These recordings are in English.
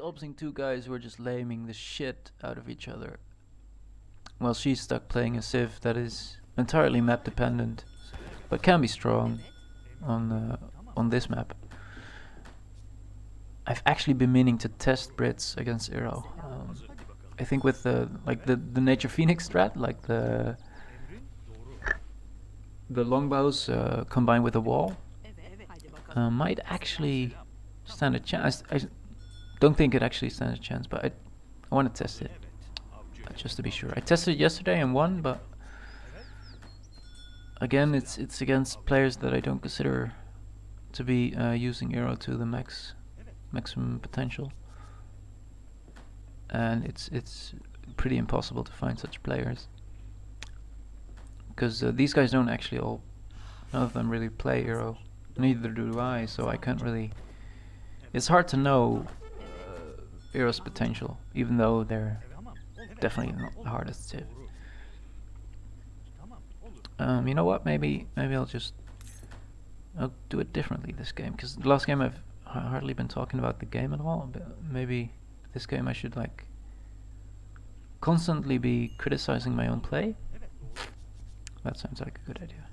opsing two guys who are just laming the shit out of each other. Well, she's stuck playing a Civ that is entirely map dependent, but can be strong on this map. I've actually been meaning to test Brits against Eero. I think with the Nature Phoenix strat, like the longbows combined with a wall, might actually stand a chance. I don't think it actually stands a chance, but I want to test it just to be sure. I tested it yesterday and won, but again, it's against players that I don't consider to be using Eero to the maximum potential, and it's pretty impossible to find such players because these guys don't actually none of them really play Eero. Neither do I, so I can't really. It's hard to know Eero's potential, even though they're definitely not the hardest Civ. You know what? Maybe I'll do it differently this game, because the last game I've hardly been talking about the game at all. But maybe this game I should like constantly be criticizing my own play. That sounds like a good idea.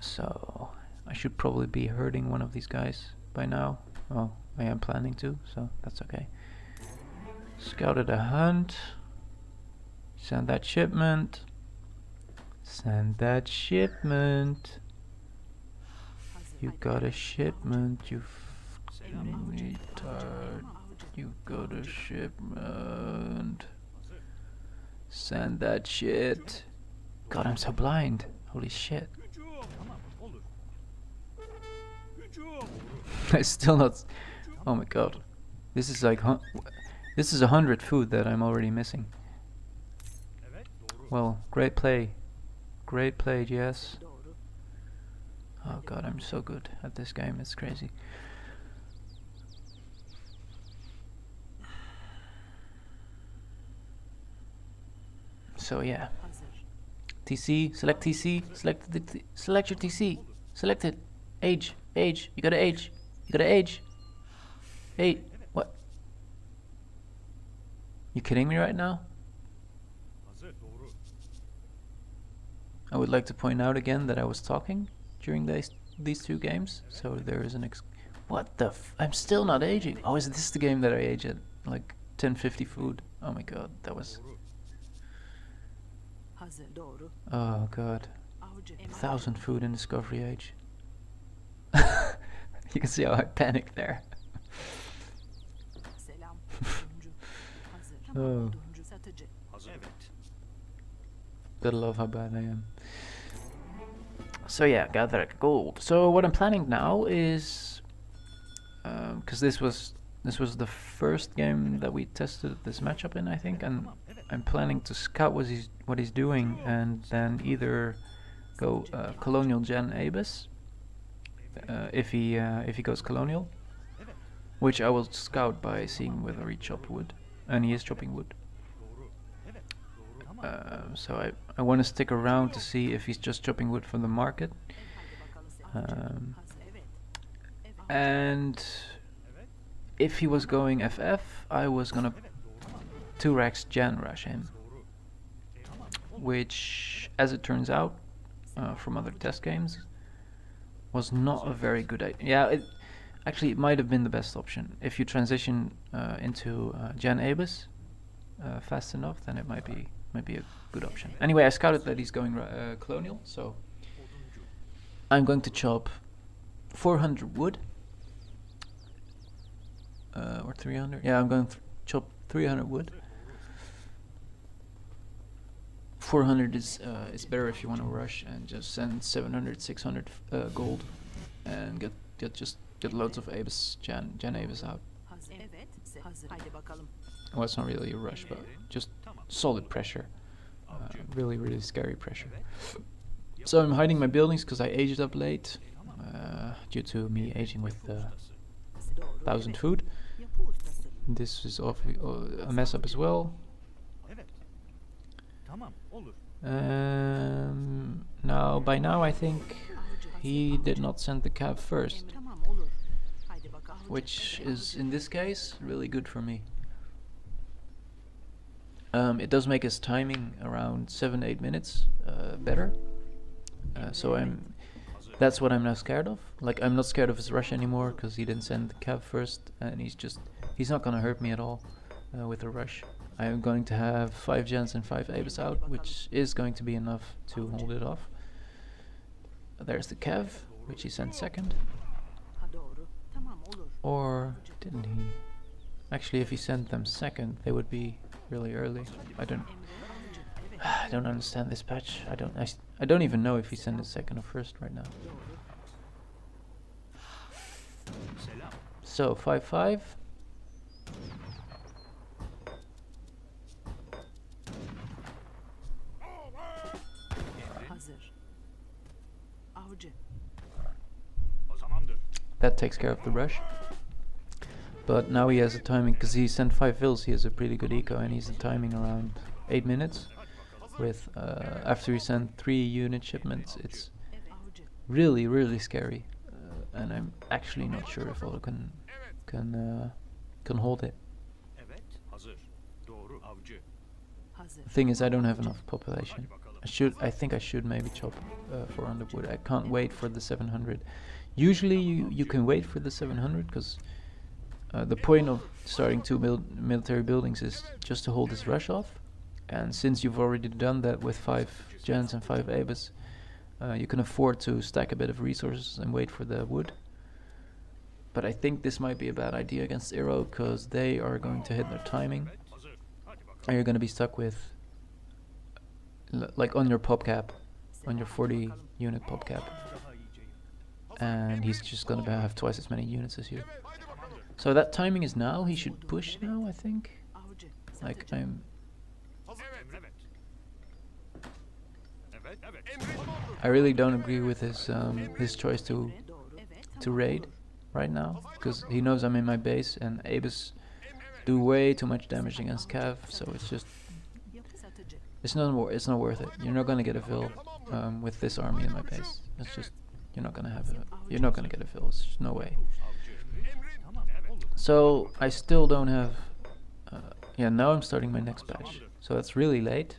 So I should probably be hurting one of these guys by now. Well, I am planning to, so that's okay. Scouted a hunt. Send that shipment. Send that shipment. You got a shipment, you retard. You got a shipment. Send that shit. God, I'm so blind. Holy shit. I still not. Oh my god. This is like. This is 100 food that I'm already missing. Well, great play. Great play, yes. Oh god, I'm so good at this game, it's crazy. So yeah. TC, select TC, select your TC. Select it. Age, you gotta age. You gotta age. Hey, what? You kidding me right now? I would like to point out again that I was talking during these two games, so there is an what the I'm still not aging. Oh, is this the game that I age at like 1050 food? Oh my god, that was. Oh god, 1000 food in Discovery Age. You can see how I panicked there. Oh. Gotta love how bad I am. So yeah, gather gold. So what I'm planning now is, because this was the first game that we tested this matchup in, I think, and I'm planning to scout what he's doing, and then either go Colonial Gen Abus if he goes Colonial, which I will scout by seeing whether he chopped wood, and he is chopping wood. So I want to stick around to see if he's just chopping wood from the market, and if he was going FF, I was gonna 2-Rax Gen rush him, which, as it turns out, from other test games, was not a very good idea. Yeah, it might have been the best option. If you transition into Gen Abus fast enough, then it might be a good option. Anyway, I scouted that he's going Colonial, so I'm going to chop 400 wood, or 300. Yeah, I'm going to chop 300 wood. 400 is better if you want to rush and just send 700, 600 gold and get loads of Abus, Gen Abus out. Well, it's not really a rush, but just solid pressure. Really scary pressure. So I'm hiding my buildings because I aged up late, due to me aging with 1000 food. This is a mess up as well. By now I think he did not send the cab first. which is in this case really good for me. It does make his timing around 7-8 minutes better. So that's what I'm now scared of. Like, I'm not scared of his rush anymore because he didn't send the cav first, and he's not gonna hurt me at all with a rush. I'm going to have 5 gens and 5 Avis out, which is going to be enough to hold it off. There's the cav, which he sent second. Or didn't he? Actually, if he sent them second, they would be really early. I don't understand this patch. I don't even know if he sent it second or first right now. So 5-5. That takes care of the rush. But now he has a timing, because he sent 5 fills, he has a pretty good eco, and he's a timing around 8 minutes. With after he sent 3 unit shipments, it's really, really scary. And I'm actually not sure if Otto can hold it. The thing is, I don't have enough population. I think I should maybe chop 400 wood. I can't wait for the 700. Usually you can wait for the 700 because the point of starting 2 military buildings is just to hold this rush off. And since you've already done that with 5 gens and 5 Avis, you can afford to stack a bit of resources and wait for the wood. But I think this might be a bad idea against Iro because they are going to hit their timing. And you're going to be stuck with, like, on your pop cap, on your 40 unit pop cap. And he's just going to have twice as many units as you. So that timing is now. He should push now, I think. Like, I really don't agree with his choice to raid right now, because he knows I'm in my base and Avis do way too much damage against cav, so it's not worth it. You're not gonna get a fill with this army in my base. It's just you're not gonna get a fill. It's just no way. So I still don't have. Yeah, now I'm starting my next batch, so that's really late.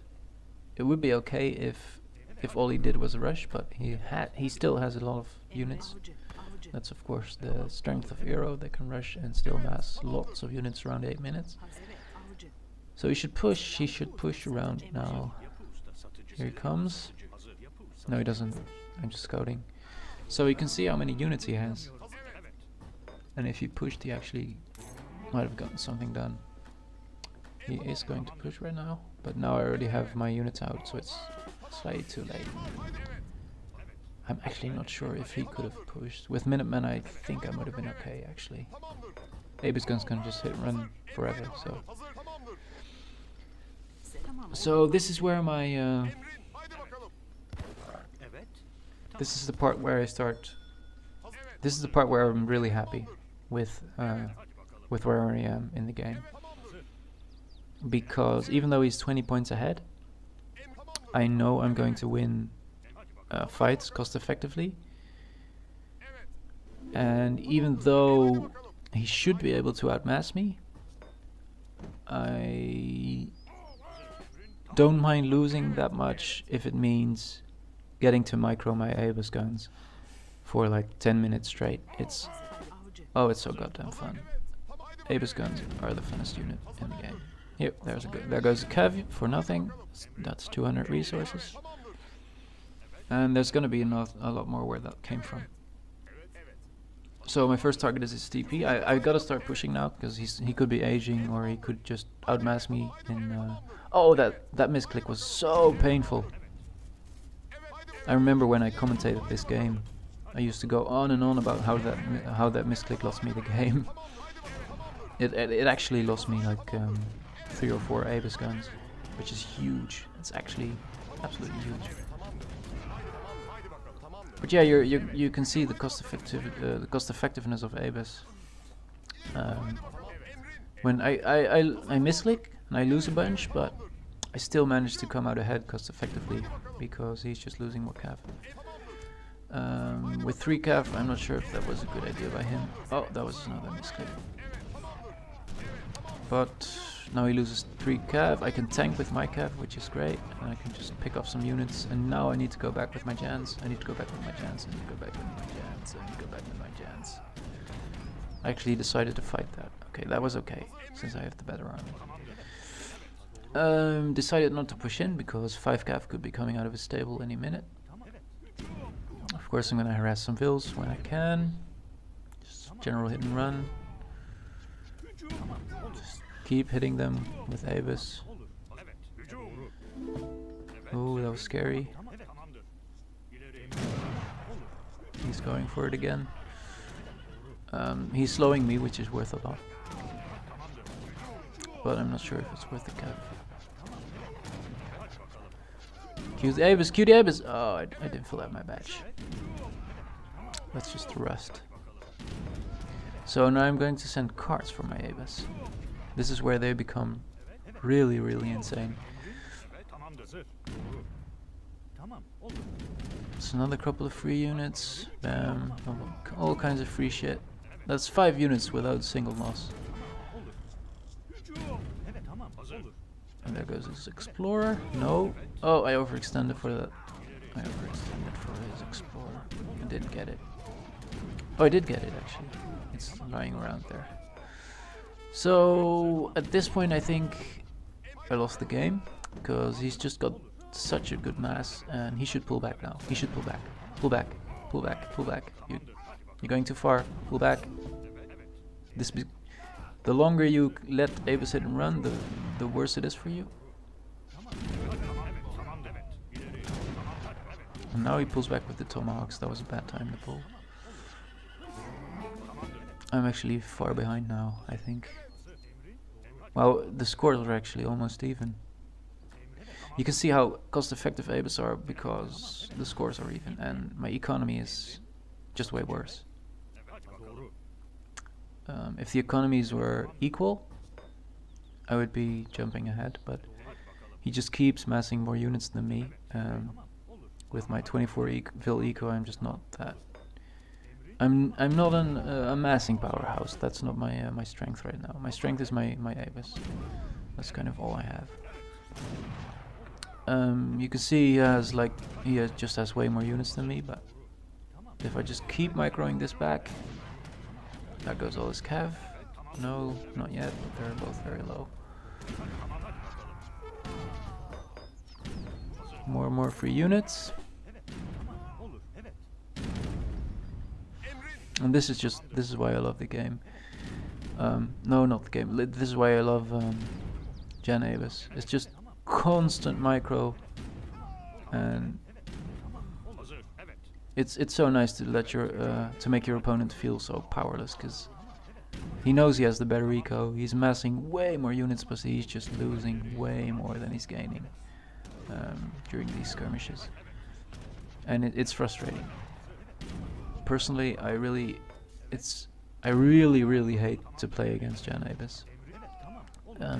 It would be okay if all he did was a rush, but he still has a lot of units. That's of course the strength of Iro. They can rush and still mass lots of units around 8 minutes. So he should push. He should push around now. Here he comes. No, he doesn't. I'm just scouting. So you can see how many units he has. And if he pushed, he actually might have gotten something done. He is going to push right now, but now I already have my units out, so it's slightly too late. I'm actually not sure if he could have pushed. With Minutemen, I think I would have been okay, actually. Avis Gun's gonna just hit and run forever, so... So this is where my... this is the part where I start... This is the part where I'm really happy with where I am in the game. Because even though he's 20 points ahead, I know I'm going to win fights cost effectively. And even though he should be able to outmass me, I don't mind losing that much if it means getting to micro my Avis guns for like 10 minutes straight. It's so goddamn fun. Avis guns are the funnest unit in the game. Yep, there goes a cav for nothing. That's 200 resources. And there's gonna be a lot more where that came from. So my first target is his TP. I gotta start pushing now because he could be aging or he could just outmass me in. Oh, that misclick was so painful. I remember when I commentated this game, I used to go on and on about how that misclick lost me the game. It actually lost me like 3 or 4 Avis guns, which is huge. It's actually absolutely huge. But yeah, you can see the cost effectiveness of Avis. When I misclick and I lose a bunch, but I still manage to come out ahead cost effectively because he's just losing more cav. With 3 cav, I'm not sure if that was a good idea by him. Oh, that was another misclick. But now he loses 3 cav. I can tank with my cav, which is great. And I can just pick off some units. And now I need to go back with my Jans. I need to go back with my Jans. I need to go back with my Jans. I need to go back with my Jans. I actually decided to fight that. Okay, that was okay, since I have the better army. Decided not to push in because 5 cav could be coming out of his stable any minute. Of course, I'm gonna harass some vills when I can. Just general hit and run. Just keep hitting them with Avis. Oh, that was scary. He's going for it again. He's slowing me, which is worth a lot. But I'm not sure if it's worth the cap. Cue the Avis, cue the Avis! Oh, I didn't fill out my badge. That's just rust. So now I'm going to send cards for my Avis. This is where they become really, really insane. It's another couple of free units. Bam. All kinds of free shit. That's 5 units without a single loss. And there goes his explorer. No. Oh, I overextended for that. I overextended for his explorer. I didn't get it. Oh, I did get it actually. It's lying around there. So at this point I think I lost the game because he's just got such a good mass and he should pull back now. He should pull back. Pull back. Pull back. Pull back. You're going too far. Pull back. The longer you let Avis hit and run, the worse it is for you. And now he pulls back with the tomahawks. That was a bad time to pull. I'm actually far behind now, I think. Well, the scores are actually almost even. You can see how cost-effective Avis are because the scores are even, and my economy is just way worse. If the economies were equal, I would be jumping ahead, but he just keeps massing more units than me. With my 24 Vil eco, I'm just not that. I'm not an amassing powerhouse. That's not my my strength right now. My strength is my Avis. That's kind of all I have. You can see he just has way more units than me, but if I just keep microing this back, there goes all his cav. No, not yet, but they're both very low. More and more free units. And this is why I love the game. No, not the game. This is why I love Gen Avis. It's just constant micro, and it's so nice to let to make your opponent feel so powerless, because he knows he has the better eco. He's massing way more units, but he's just losing way more than he's gaining during these skirmishes, and it's frustrating. Personally, I really hate to play against Gen Avis.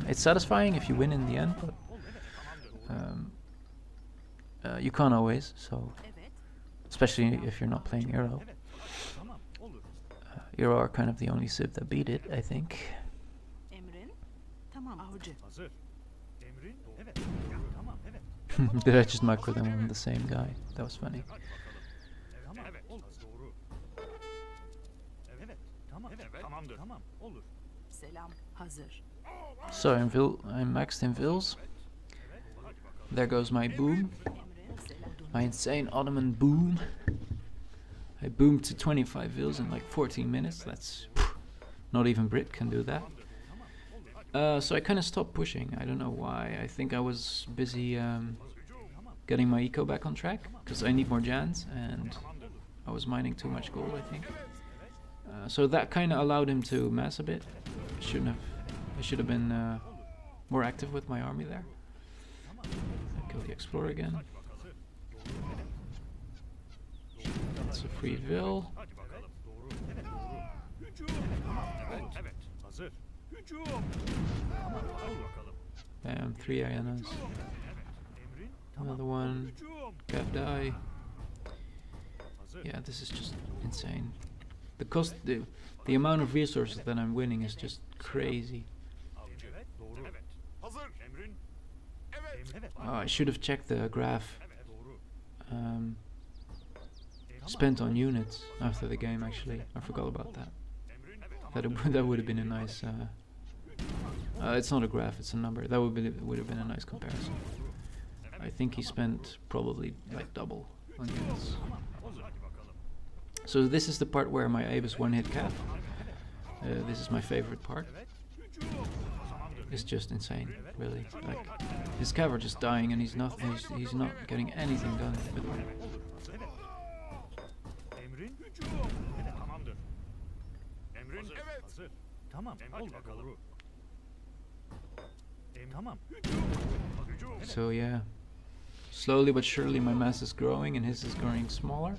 It's satisfying if you win in the end, but you can't always. So, especially if you're not playing Euro. Euro are kind of the only civ that beat it, I think. Did I just macro them on the same guy? That was funny. So I'm maxed in Vils. There goes my boom. My insane Ottoman boom. I boomed to 25 Vils in like 14 minutes. That's not even Brit can do that. So I kind of stopped pushing. I don't know why. I think I was busy getting my eco back on track because I need more Jans, and I was mining too much gold, I think. So that kind of allowed him to mass a bit. I should have been more active with my army there. I killed the explorer again. That's a free Vil. Bam, 3 Ianas. Another one. Cav die. Yeah, this is just insane. The amount of resources that I'm winning is just crazy. Oh, I should have checked the graph spent on units after the game. Actually, I forgot about that. That would have been a nice. It's not a graph; it's a number. That would have been a nice comparison. I think he spent probably like double on units. So this is the part where my Abe is one-hit cav. This is my favorite part. It's just insane, really. Like his cav are just dying, and he's not getting anything done with them. So yeah, slowly but surely my mass is growing, and his is growing smaller.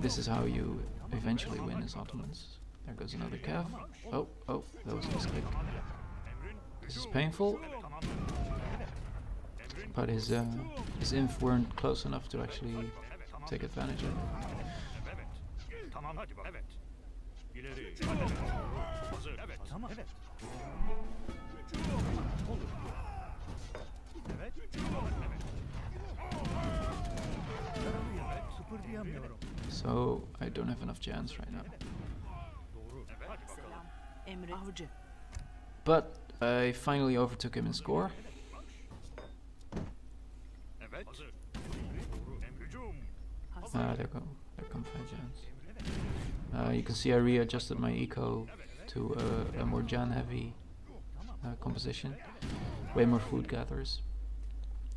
This is how you eventually win as Ottomans. There goes another cav. Oh, that was a mistake. This is painful, but his inf weren't close enough to actually take advantage of it. So I don't have enough Jans right now. But I finally overtook him in score. There come 5 Jans. You can see I readjusted my eco to a more Jan heavy composition. Way more food gatherers,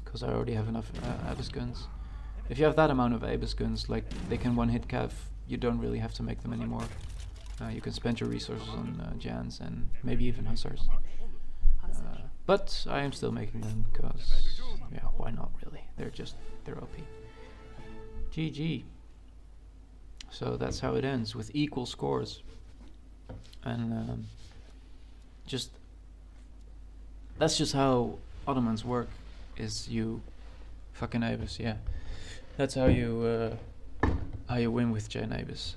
because I already have enough Abyss guns. If you have that amount of Abyss guns, like they can one-hit cav, you don't really have to make them anymore. You can spend your resources on Jans and maybe even Hussars. But I am still making them because, yeah, why not really? They're OP. GG. So that's how it ends, with equal scores. And that's just how Ottomans work, is you fucking Abyss, yeah. That's how you win with Jan Abyss.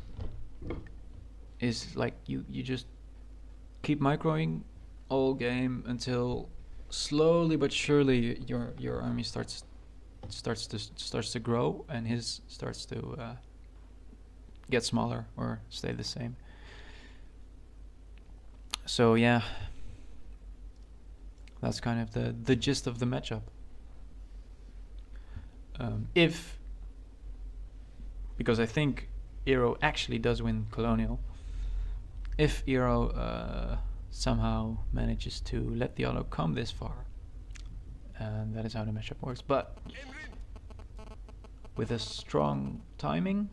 Is like you just keep microing all game until slowly but surely your army starts to grow, and his starts to get smaller or stay the same. So yeah, that's kind of the gist of the matchup. Because I think Eero actually does win Colonial. If Eero somehow manages to let the auto come this far, and that is how the matchup works. But with a strong timing,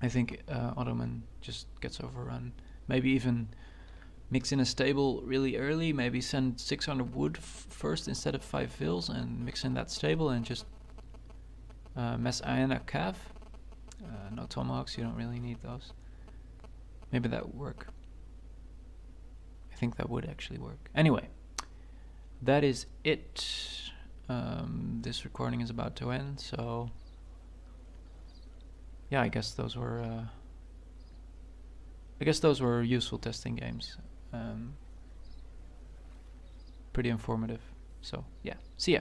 I think Ottoman just gets overrun. Maybe even mix in a stable really early, maybe send 600 wood first instead of 5 vills, and mix in that stable and just mess Iana cav. No tomahawks, you don't really need those. Maybe that would work. I think that would actually work. Anyway, that is it. This recording is about to end, so yeah, I guess those were useful testing games. Pretty informative. So yeah, see ya.